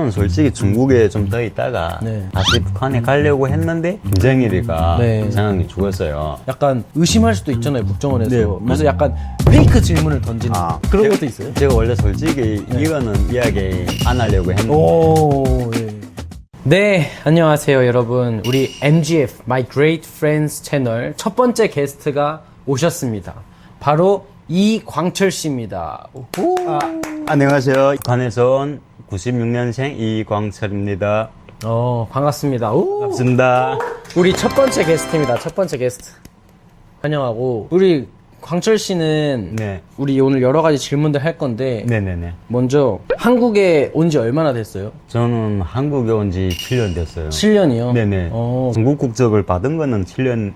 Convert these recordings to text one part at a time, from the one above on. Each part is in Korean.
저는 솔직히 중국에 좀 더 있다가 네. 다시 북한에 가려고 했는데 김정일이가 네. 상황이 죽었어요. 약간 의심할 수도 있잖아요, 국정원에서. 네. 그래서 약간 페이크 질문을 던지는 그런 제가- 것도 있어요. 제가 원래 솔직히 이거는 이야기 안 하려고 했는데 오, 예. 네, 안녕하세요, 여러분. 우리 MGF, My Great Friends 채널 첫 번째 게스트가 오셨습니다. 바로 이광철 씨입니다. 오호. 안녕하세요. 북한에서 온 96년생 이광철입니다. 반갑습니다. 오. 반갑습니다. 우리 첫 번째 게스트입니다. 첫 번째 게스트. 환영하고. 우리 광철 씨는 네. 우리 오늘 여러 가지 질문들 할 건데 네네네. 먼저 한국에 온 지 얼마나 됐어요? 저는 한국에 온 지 7년 됐어요. 7년이요? 네네. 중국 국적을 받은 거는 7년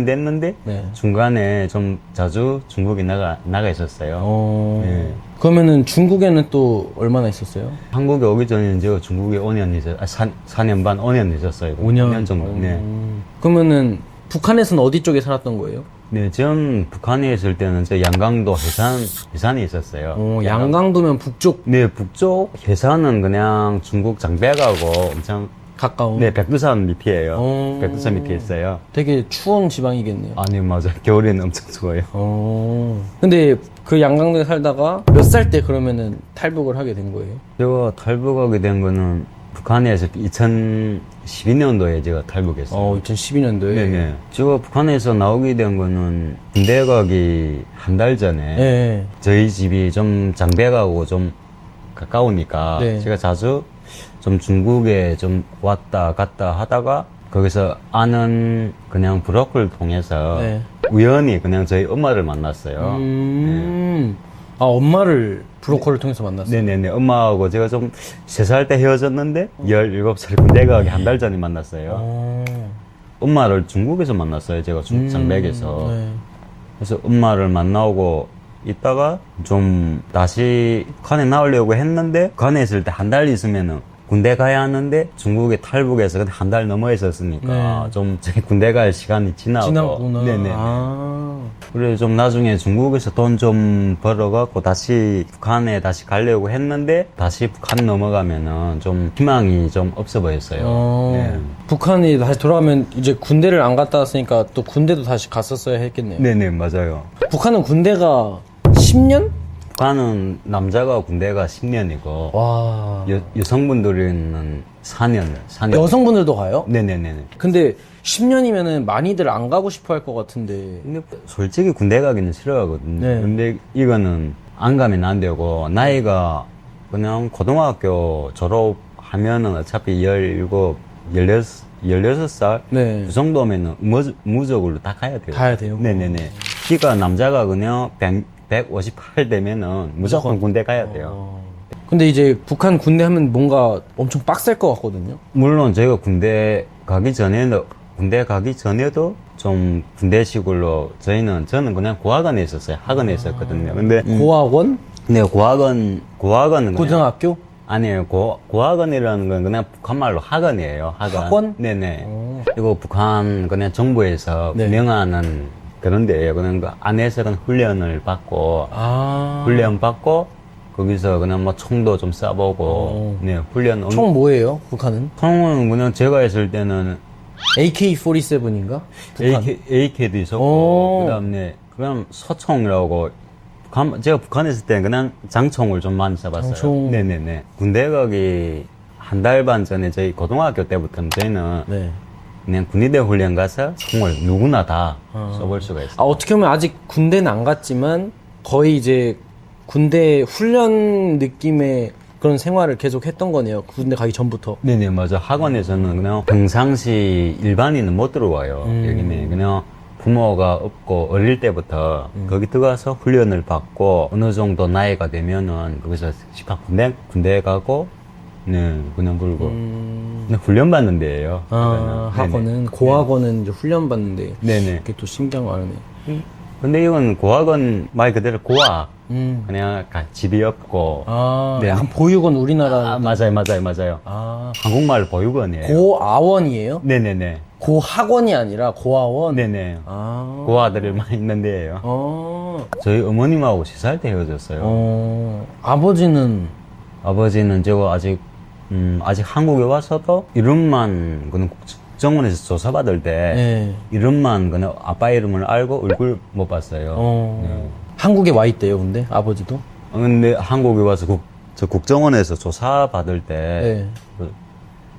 됐는데 네. 중간에 좀 자주 중국에 나가 있었어요. 네. 그러면은 중국에는 또 얼마나 있었어요? 한국에 오기 전에 제가 중국에 5년 있었어요. 4년 반, 5년 있었어요. 5년 정도. 네. 그러면은 북한에서는 어디 쪽에 살았던 거예요? 네, 전 북한에 있을 때는 저 양강도 해산에 있었어요. 양강도면 북쪽 네, 북쪽 해산은 그냥 중국 장백하고 엄청 가까운. 네, 백두산 밑이에요. 백두산 밑에 있어요. 되게 추운 지방이겠네요. 아니, 맞아. 겨울에는 엄청 추워요. 근데 그 양강도에 살다가 몇 살 때 그러면은 탈북을 하게 된 거예요? 제가 탈북하게 된 거는 북한에서 2012년도에 제가 탈북했어요. 2012년도에. 네네. 제가 북한에서 나오게 된 거는 군대 가기 한 달 전에 네. 저희 집이 좀 장백하고 좀 가까우니까 네. 제가 자주 좀 중국에 좀 왔다 갔다 하다가 거기서 아는 그냥 브로커를 통해서 네. 우연히 그냥 저희 엄마를 만났어요. 엄마를 브로커를 통해서 만났어요? 네네네. 엄마하고 제가 좀 3살 때 헤어졌는데 17살 군대 가기 한 달 전에 만났어요. 엄마를 중국에서 만났어요. 제가 중국 장백에서. 네. 그래서 엄마를 만나고 있다가 좀 다시 북한에 나오려고 했는데 북한에 있을 때 한 달 있으면은 군대 가야 하는데 중국에 탈북해서 한 달 넘어 있었으니까 네. 좀 제 군대 갈 시간이 지나구나. 네네. 그래서 좀 나중에 중국에서 돈 좀 벌어갖고 다시 북한에 다시 가려고 했는데 다시 북한 넘어가면은 좀 희망이 좀 없어 보였어요. 네. 북한이 다시 돌아가면 이제 군대를 안 갔다 왔으니까 또 군대도 다시 갔었어야 했겠네요. 네네, 맞아요. 북한은 군대가 10년? 북한은 남자가 군대가 10년이고 와. 여성분들은 4년. 여성분들도 가요? 네네네네. 근데 10년이면은 많이들 안 가고 싶어 할 것 같은데. 근데 솔직히 군대 가기는 싫어하거든요. 네. 근데 이거는 안 가면 안 되고 나이가 그냥 고등학교 졸업하면은 어차피 16살 네. 그 정도면은 무적으로 다 가야 돼요. 가야 돼요? 네네네. 키가 남자가 그냥 158 되면은 무조건 군대 가야 돼요. 근데 이제 북한 군대 하면 뭔가 엄청 빡셀 것 같거든요. 물론 제가 군대 가기 전에도 좀 군대식으로 저는 그냥 고학원에 있었어요. 학원에 있었거든요. 근데 고학원? 네, 고학원은 그냥 고등학교? 아니에요. 고학원이라는 건 그냥 북한말로 학원이에요. 학원? 네네. 이거 북한 그냥 정부에서 네. 운영하는 그런 데예요. 그냥 그 안에서는 훈련을 받고 훈련 받고 거기서 그냥 뭐 총도 좀 쏴보고 네, 훈련 총 뭐예요, 북한은? 총은 그냥 제가 했을 때는 AK-47인가? AK도 있었고 그다음에 그냥 소총이라고 제가 북한에 있을 때는 그냥 장총을 좀 많이 쏴봤어요. 장총. 네네네. 군대 가기 한 달 반 전에 저희 고등학교 때부터는 저희는 네. 그냥 군의대 훈련 가서 총을 누구나 다 쏴볼 수가 있어요. 어떻게 보면 아직 군대는 안 갔지만 거의 이제 군대 훈련 느낌의 그런 생활을 계속 했던 거네요. 군대 가기 전부터. 네네, 맞아. 학원에서는 그냥 평상시 일반인은 못 들어와요. 여기는 그냥 부모가 없고 어릴 때부터 거기 들어가서 훈련을 받고 어느 정도 나이가 되면은 거기서 집합 군대 가고 네, 그냥 그러고 그냥 훈련 받는 데예요. 학원은 고학원은 이제 훈련 받는데 네네. 그게 또 신기한 거 아니네. 근데 이건 고학원 말 그대로 고학 그냥 집이 없고 네. 약간 보육원 우리나라 맞아요. 한국말 보육원이에요. 고아원이에요? 네네네. 고학원이 아니라 고아원? 네네. 고아들만 있는 데예요. 저희 어머님하고 3살 때 헤어졌어요. 아버지는 아버지는 제가 아직 아직 한국에 와서도 이름만 그냥 국정원에서 조사받을 때 네. 이름만 그냥 아빠 이름을 알고 얼굴 못 봤어요. 네. 한국에 와 있대요, 근데 아버지도. 근데 한국에 와서 저 국정원에서 조사받을 때 네. 그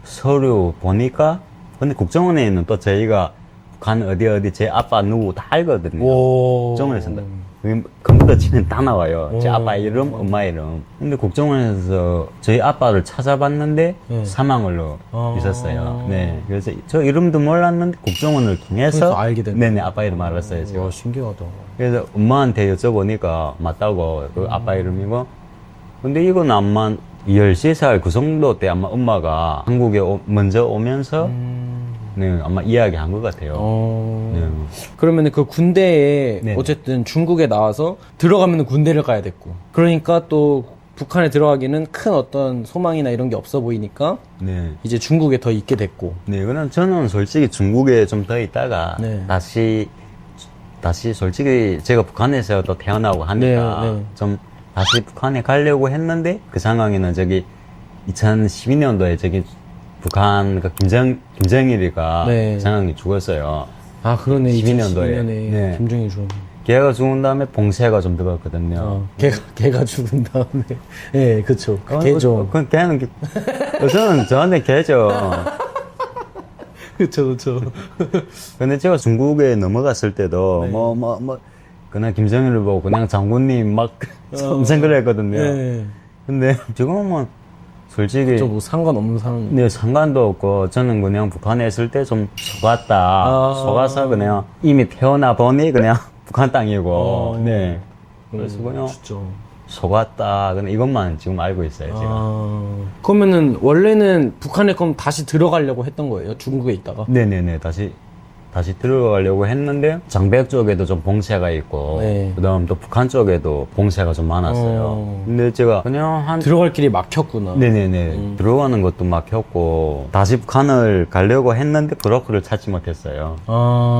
서류 보니까 근데 국정원에 있는 또 저희가 북한 어디 제 아빠 누구 다 알거든요. 오. 국정원에서 컴퓨터 치면 다 나와요. 제 아빠 이름, 엄마 이름. 근데 국정원에서 저희 아빠를 찾아봤는데 네. 사망으로 있었어요. 네. 그래서 저 이름도 몰랐는데 국정원을 통해서 그래서 알게 됐네. 네네, 아빠 이름 알았어요. 제가. 와, 신기하다. 그래서 엄마한테 여쭤보니까 맞다고 그 아빠 이름이고. 근데 이건 아마 13살 그 정도 때 아마 엄마가 한국에 먼저 오면서 네, 아마 이야기한 것 같아요. 네. 그러면 그 군대에 네네. 어쨌든 중국에 나와서 들어가면 군대를 가야 됐고, 그러니까 또 북한에 들어가기는 큰 어떤 소망이나 이런 게 없어 보이니까 네. 이제 중국에 더 있게 됐고. 네, 그럼 저는 솔직히 중국에 좀 더 있다가 네. 다시 솔직히 제가 북한에서 또 태어나고 하니까 네, 네. 좀 다시 북한에 가려고 했는데 그 상황에는 저기 2012년도에 저기 북한 그 김정일이가 네. 그 상황이 죽었어요. 아, 그러네. 12년도에. 2012년에 네. 김정일 죽었네. 걔가 죽은 다음에 봉쇄가 좀 들어갔거든요. 걔가 죽은 다음에. 예, 그쵸. 걔죠. 그 걔는 우선은 저한테 걔죠. 그쵸. 근데 제가 중국에 넘어갔을 때도 네. 그냥 김정일을 보고 그냥 장군님 막 엄청 그랬거든요. 네. 근데 지금은 솔직히 뭐 상관없는 사람. 네, 상관도 없고 저는 그냥 북한에 있을 때 좀 속았다. 속아서 그냥 이미 태어나 보니 그냥 북한 땅이고. 네. 그래서 그냥 진짜. 속았다. 그냥 이것만 지금 알고 있어요, 제가. 그러면은 원래는 북한에 그럼 다시 들어가려고 했던 거예요? 중국에 있다가? 네네네. 다시 들어가려고 했는데 장백 쪽에도 좀 봉쇄가 있고 네. 그다음 또 북한 쪽에도 봉쇄가 좀 많았어요. 근데 제가 그냥 들어갈 길이 막혔구나. 네네네 들어가는 것도 막혔고 다시 북한을 가려고 했는데 브로커를 찾지 못했어요.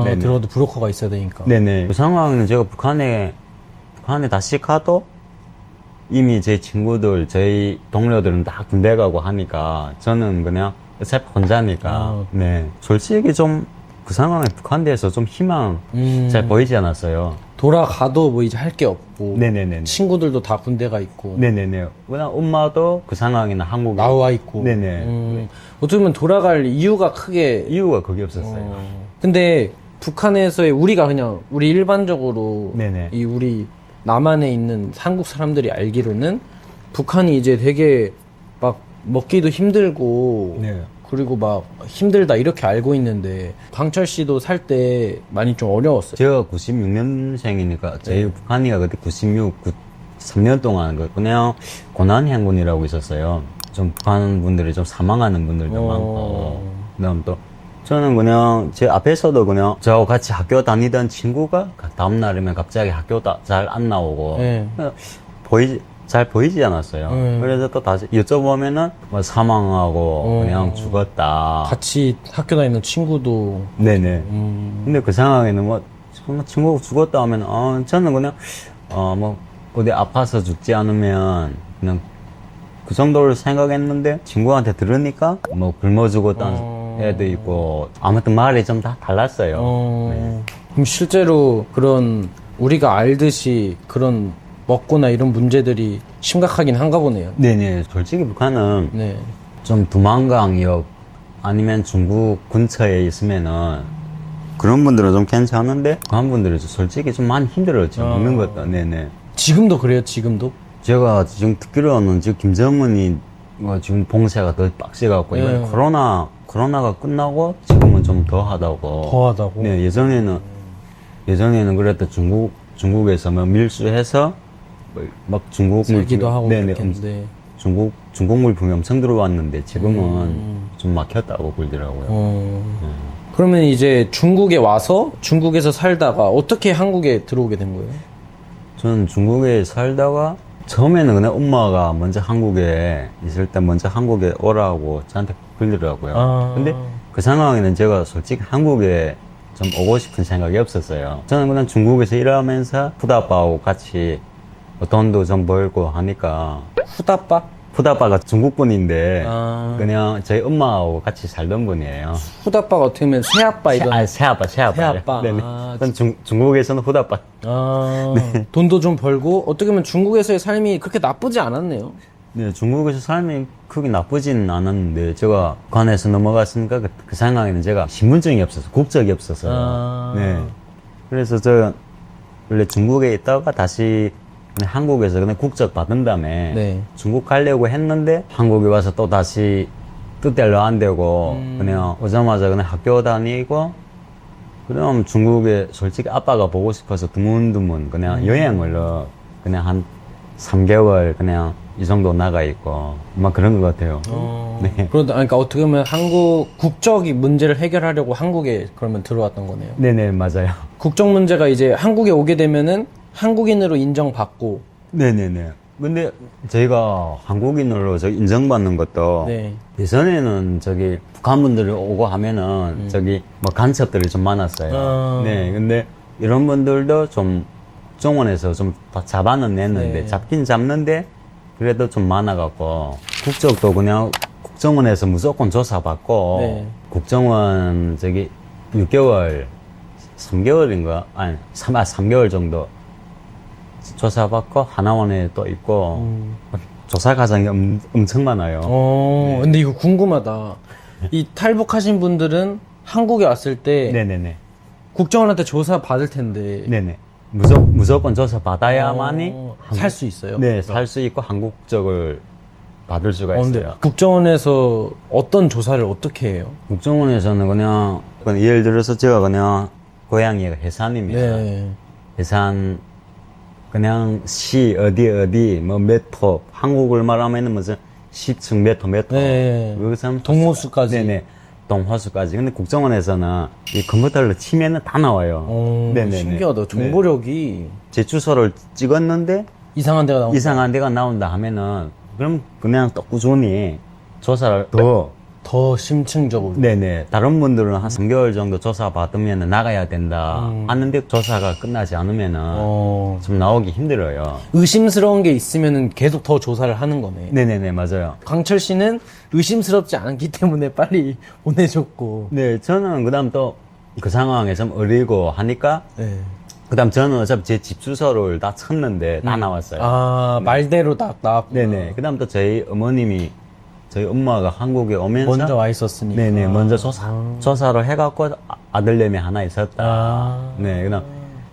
네네. 들어가도 브로커가 있어야 되니까. 네네. 그 상황은 제가 북한에 다시 가도 이미 제 친구들, 저희 동료들은 다 군대 가고 하니까 저는 그냥 어차피 혼자니까 네. 솔직히 좀 그 상황에 북한대에서 좀 희망 잘 보이지 않았어요. 돌아가도 뭐 이제 할 게 없고. 네네네. 친구들도 다 군대가 있고. 네네네. 그냥 엄마도 그 상황에는 한국에 나와 있고. 네네. 어떻게 보면 돌아갈 이유가 크게. 이유가 그게 없었어요. 근데 북한에서의 우리가 그냥 우리 일반적으로 네네. 이 우리 남한에 있는 한국 사람들이 알기로는 북한이 이제 되게 막 먹기도 힘들고 네. 그리고 막 힘들다 이렇게 알고 있는데 광철 씨도 살 때 많이 좀 어려웠어요. 제가 96년생이니까 저희 북한이가 그때 3년 동안 그냥 고난행군이라고 있었어요. 좀 북한 분들이 좀 사망하는 분들도 많고 그다음 또 저는 그냥 제 앞에서도 그냥 저하고 같이 학교 다니던 친구가 다음 날이면 갑자기 학교 잘 안 나오고 네. 잘 보이지 않았어요. 그래서 또 다시 여쭤보면은 뭐 사망하고 그냥 죽었다. 같이 학교 다니는 친구도. 네네. 근데 그 상황에는 뭐 친구가 죽었다 하면 저는 그냥 뭐 어디 아파서 죽지 않으면 그냥 그 정도를 생각했는데 친구한테 들으니까 뭐 굶어 죽었다는 애도 있고 아무튼 말이 좀 다 달랐어요. 네. 그럼 실제로 그런 우리가 알듯이 그런 먹거나 이런 문제들이 심각하긴 한가 보네요. 네네. 솔직히 북한은 네. 좀 두만강역 아니면 중국 근처에 있으면은 그런 분들은 좀 괜찮은데 북한 분들은 솔직히 좀 많이 힘들었죠. 먹는 것도. 네네. 지금도 그래요? 지금도? 제가 지금 듣기로는 지금 김정은이 지금 봉쇄가 더 빡세갖고 이번에 코로나가 끝나고 지금은 좀 더 하다고. 더 하다고? 네, 예전에는 그래도 중국에서 뭐 밀수해서 막 중국 살기도 하고 네네, 그랬는데. 중국 물품이 엄청 들어왔는데 지금은 좀 막혔다고 그러더라고요. 그러면 이제 중국에 와서 중국에서 살다가 어떻게 한국에 들어오게 된 거예요? 저는 중국에 살다가 처음에는 그냥 엄마가 먼저 한국에 있을 때 먼저 한국에 오라고 저한테 그러더라고요. 근데 그 상황에는 제가 솔직히 한국에 좀 오고 싶은 생각이 없었어요. 저는 그냥 중국에서 일하면서 푸다빠하고 같이 돈도 좀 벌고 하니까. 후다빠? 후다빠가 중국 분인데 아. 그냥 저희 엄마하고 같이 살던 분이에요. 후다빠가 어떻게 보면 새아빠 이런. 새아빠. 새아빠. 네네. 아, 전 중국에서는 후다빠. 아, 돈도 좀 벌고 어떻게 보면 중국에서의 삶이 그렇게 나쁘지 않았네요. 네, 중국에서 삶이 크게 나쁘진 않았는데 제가 관에서 넘어갔으니까 그 상황에는 제가 신분증이 없어서 국적이 없어서 아. 네. 그래서 저 원래 중국에 있다가 다시 그냥 한국에서 그냥 국적 받은 다음에 네. 중국 가려고 했는데 한국에 와서 또 다시 뜻대로 안 되고 그냥 오자마자 그냥 학교 다니고 그럼 중국에 솔직히 아빠가 보고 싶어서 드문드문 그냥 여행을 그냥 한 3개월 그냥 이 정도 나가 있고 막 그런 것 같아요. 네. 그러니까 어떻게 보면 한국 국적이 문제를 해결하려고 한국에 그러면 들어왔던 거네요. 네네 맞아요. 국적 문제가 이제 한국에 오게 되면은 한국인으로 인정받고. 네네네. 근데 저희가 한국인으로 저기 인정받는 것도 네. 예전에는 저기 북한 분들이 오고 하면은 저기 뭐 간첩들이 좀 많았어요. 아. 네. 근데 이런 분들도 좀 정원에서 좀 다 잡아는 냈는데 네. 잡긴 잡는데 그래도 좀 많아갖고 국적도 그냥 국정원에서 무조건 조사받고 네. 국정원 저기 6개월 3개월인가 아니 3개월 정도 조사받고 하나원에 또 있고 조사 과정이 엄청 많아요. 근데 이거 궁금하다. 이 탈북하신 분들은 한국에 왔을 때 네네네. 국정원한테 조사 받을 텐데 네네. 무조건 조사 받아야만이 살 수 있어요. 네, 살 수 있고 한국적을 받을 수가 근데 있어요. 국정원에서 어떤 조사를 어떻게 해요? 국정원에서는 그냥 예를 들어서 제가 그냥 고향이 해산입니다. 네. 해산 그냥 시 어디 뭐 몇 호 한국을 말하면은 무슨 시층 몇 호 네. 여기서 동호수까지. 네네 동호수까지. 근데 국정원에서는 이 컴퓨터로 치면은 다 나와요. 신기하다. 정보력이 제 주소를 찍었는데 이상한 데가 나오고. 이상한 데가 나온다 하면은 그럼 그냥 또 꾸준히 조사를 더 심층적으로. 네네. 다른 분들은 한 3개월 정도 조사 받으면 나가야 된다 하는데 조사가 끝나지 않으면은 좀 나오기 힘들어요. 의심스러운 게 있으면 계속 더 조사를 하는 거네. 네네네, 맞아요. 강철 씨는 의심스럽지 않기 때문에 빨리 보내줬고. 네, 저는 그 다음 또 그 상황에 좀 어리고 하니까 네. 그 다음 저는 어차피 제 집 주소를 다 쳤는데 다 나왔어요. 아, 말대로 딱 나왔고. 네네. 그 다음 또 저희 어머님이 저희 엄마가 한국에 오면서 먼저 와 있었으니까. 네네. 먼저 조사를 해갖고 아들내미 하나 있었다. 네. 그다음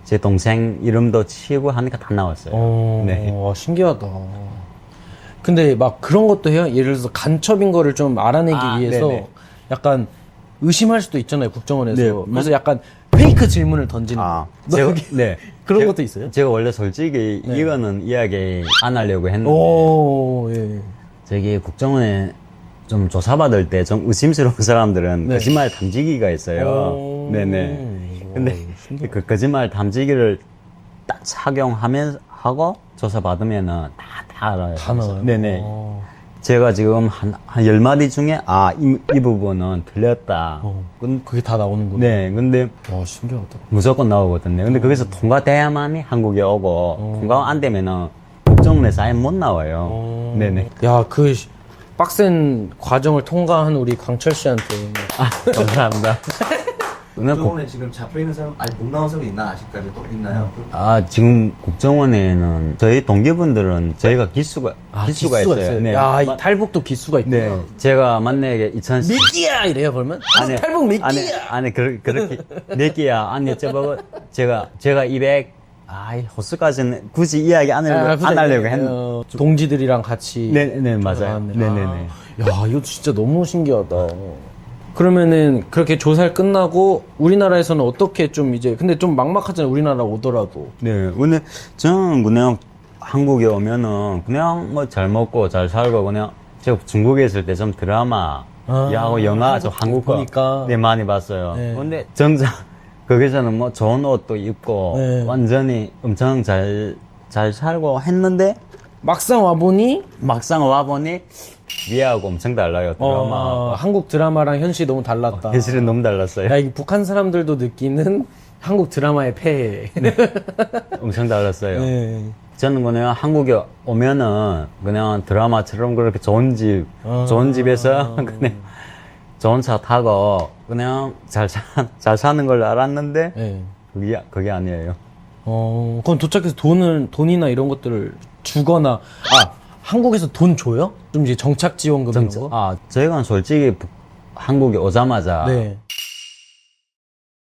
제 동생 이름도 치고 하니까 다 나왔어요. 네. 와, 신기하다. 근데 막 그런 것도 해요? 예를 들어서 간첩인 거를 좀 알아내기 위해서 네네. 약간 의심할 수도 있잖아요, 국정원에서. 네. 그래서 약간 페이크 질문을 던지는 거. 네. 그런 것도 있어요? 제가 원래 솔직히 이거는 이야기 안 하려고 했는데 오, 예. 저기 국정원에 좀 조사받을 때 좀 의심스러운 사람들은 네. 거짓말 탐지기가 있어요. 오. 네네. 근데 그 거짓말 탐지기를 딱 착용하면 하고 조사받으면은 다 알아요. 다 나와요? 네네. 오. 제가 지금 한 10마디 중에 이 부분은 틀렸다. 그게 다 나오는구나. 네. 근데 와, 신기하다. 무조건 나오거든요. 근데 거기서 통과돼야만이 한국에 오고 통과 안 되면은 국정원에서 아예 못 나와요. 네네. 야, 그 빡센 과정을 통과한 우리 강철 씨한테. 감사합니다. 국정원에 지금 잡혀있는 사람, 아니 못 나온 사람이 있나 아직까지 또 있나요? 지금 국정원에는 저희 동기분들은 저희가 기수가 있어요. 네. 야, 이 탈북도 기수가 있구나. 네. 제가 만약에 2010 미끼야! 이래요, 그러면? 탈북 미끼야! 아니 그렇게 몇 개야 안 여쭤보고 제가 200 호수까지는 굳이 이야기 안 하려고 했는데 동지들이랑 같이. 네 맞아요. 들어갔네. 네네네. 야, 이거 진짜 너무 신기하다. 그러면은 그렇게 조사를 끝나고 우리나라에서는 어떻게 좀 이제 근데 좀 막막하잖아요, 우리나라 오더라도. 네. 근데 저는 그냥 한국에 오면은 그냥 뭐 잘 먹고 잘 살고 그냥 제가 중국에 있을 때 좀 드라마 야하고 영화 좀 한국 거 보니까. 네 많이 봤어요. 네. 근데 정작 거기서는 뭐 좋은 옷도 입고 네. 완전히 엄청 잘 살고 했는데 막상 와보니 막상 와보니 위하고 엄청 달라요. 드라마. 한국 드라마랑 현실이 너무 달랐다. 현실은 너무 달랐어요. 야, 이 북한 사람들도 느끼는 한국 드라마의 폐해. 엄청 달랐어요. 네. 저는 그냥 한국에 오면은 그냥 드라마처럼 그렇게 좋은 집에서 그냥 좋은 차 타고 그냥 잘 사는 걸 알았는데 네. 그게 아니에요. 그럼 도착해서 돈이나 이런 것들을 주거나, 한국에서 돈 줘요? 좀 이제 정착 지원금 이런 거? 저희가 솔직히 한국에 오자마자 네.